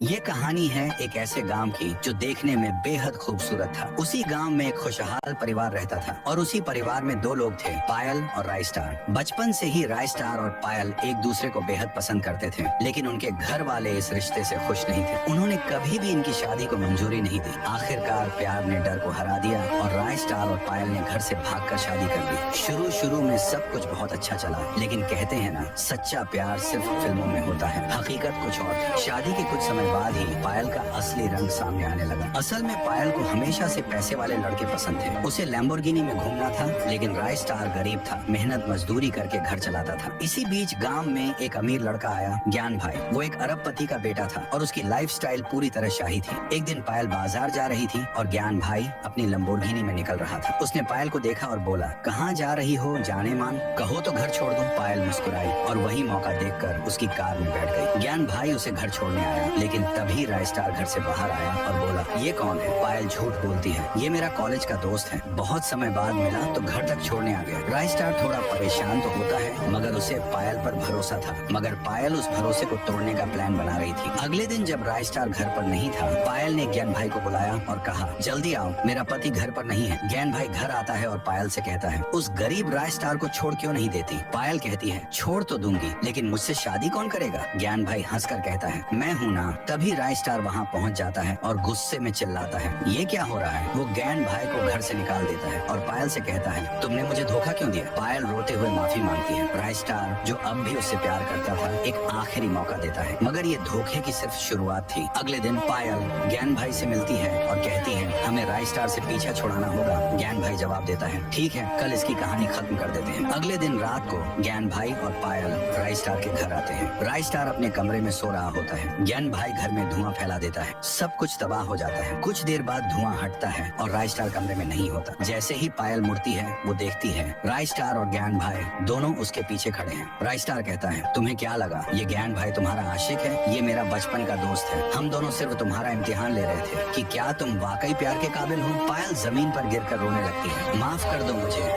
ये कहानी है एक ऐसे गांव की जो देखने में बेहद खूबसूरत था। उसी गांव में एक खुशहाल परिवार रहता था और उसी परिवार में दो लोग थे, पायल और राय स्टार। बचपन से ही राय स्टार और पायल एक दूसरे को बेहद पसंद करते थे, लेकिन उनके घर वाले इस रिश्ते से खुश नहीं थे। उन्होंने कभी भी इनकी शादी को मंजूरी नहीं दी। आखिरकार प्यार ने डर को हरा दिया और राय स्टार और पायल ने घर से भागकर शादी कर ली। शुरू में सब कुछ बहुत अच्छा चला, लेकिन कहते हैं ना, सच्चा प्यार सिर्फ फिल्मों में होता है, हकीकत कुछ और थी। शादी के कुछ समय बाद ही पायल का असली रंग सामने आने लगा। असल में पायल को हमेशा से पैसे वाले लड़के पसंद थे। उसे लैम्बोर्गिनी में घूमना था, लेकिन राय स्टार गरीब था, मेहनत मजदूरी करके घर चलाता था। इसी बीच गांव में एक अमीर लड़का आया, ज्ञान भाई। वो एक अरबपति का बेटा था और उसकी लाइफस्टाइल पूरी तरह शाही थी। एक दिन पायल बाजार जा रही थी और ज्ञान भाई अपनी लैम्बोर्गिनी में निकल रहा था। उसने पायल को देखा और बोला, कहाँ जा रही हो जाने मान, कहो तो घर छोड़ दूं। पायल मुस्कुराई और वही मौका देखकर उसकी कार में बैठ गई। ज्ञान भाई उसे घर छोड़ने आया, लेकिन तभी राय स्टार घर से बाहर आया और बोला, ये कौन है? पायल झूठ बोलती है, ये मेरा कॉलेज का दोस्त है, बहुत समय बाद मिला तो घर तक छोड़ने आ गया। राय स्टार थोड़ा परेशान तो होता है, मगर उसे पायल पर भरोसा था। मगर पायल उस भरोसे को तोड़ने का प्लान बना रही थी। अगले दिन जब राय स्टार घर पर नहीं था, पायल ने ज्ञान भाई को बुलाया और कहा, जल्दी आओ, मेरा पति घर पर नहीं है। ज्ञान भाई घर आता है और पायल से कहता है, उस गरीब राय स्टार को छोड़ क्यों नहीं देती? पायल कहती है, छोड़ तो दूंगी, लेकिन मुझसे शादी कौन करेगा? ज्ञान भाई हंसकर कहता है, मैं हूँ ना। तभी राय स्टार वहाँ पहुँच जाता है और गुस्से में चिल्लाता है, ये क्या हो रहा है? वो ज्ञान भाई को घर से निकाल देता है और पायल से कहता है, तुमने मुझे धोखा क्यों दिया? पायल रोते हुए माफी मांगती है। राय स्टार, जो अब भी उससे प्यार करता था, एक आखिरी मौका देता है, मगर ये धोखे की सिर्फ शुरुआत थी। अगले दिन पायल ज्ञान भाई से मिलती है और कहती है, हमें राय स्टार से पीछा छुड़ाना होगा। ज्ञान भाई जवाब देता है, ठीक है, कल इसकी कहानी खत्म कर देते हैं। अगले दिन रात को ज्ञान भाई और पायल राय स्टार के घर आते हैं। राय स्टार अपने कमरे में सो रहा होता है। ज्ञान भाई घर में धुआं फैला देता है, सब कुछ तबाह हो जाता है। कुछ देर बाद धुआं हटता है और राय स्टार कमरे में नहीं होता। जैसे ही पायल मुड़ती है, वो देखती है राय स्टार और ज्ञान भाई दोनों उसके पीछे खड़े हैं। राय स्टार कहता है, तुम्हें क्या लगा ये ज्ञान भाई तुम्हारा आशिक है? ये मेरा बचपन का दोस्त है, हम दोनों सिर्फ तुम्हारा इम्तिहान ले रहे थे कि क्या तुम वाकई प्यार के काबिल हो। पायल जमीन पर गिरकर रोने लगती है, माफ कर दो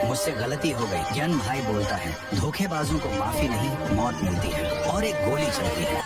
मुझसे गलती हो गई। ज्ञान भाई बोलता है, धोखेबाजों को माफी नहीं, मौत मिलती है। और एक गोली चलती है।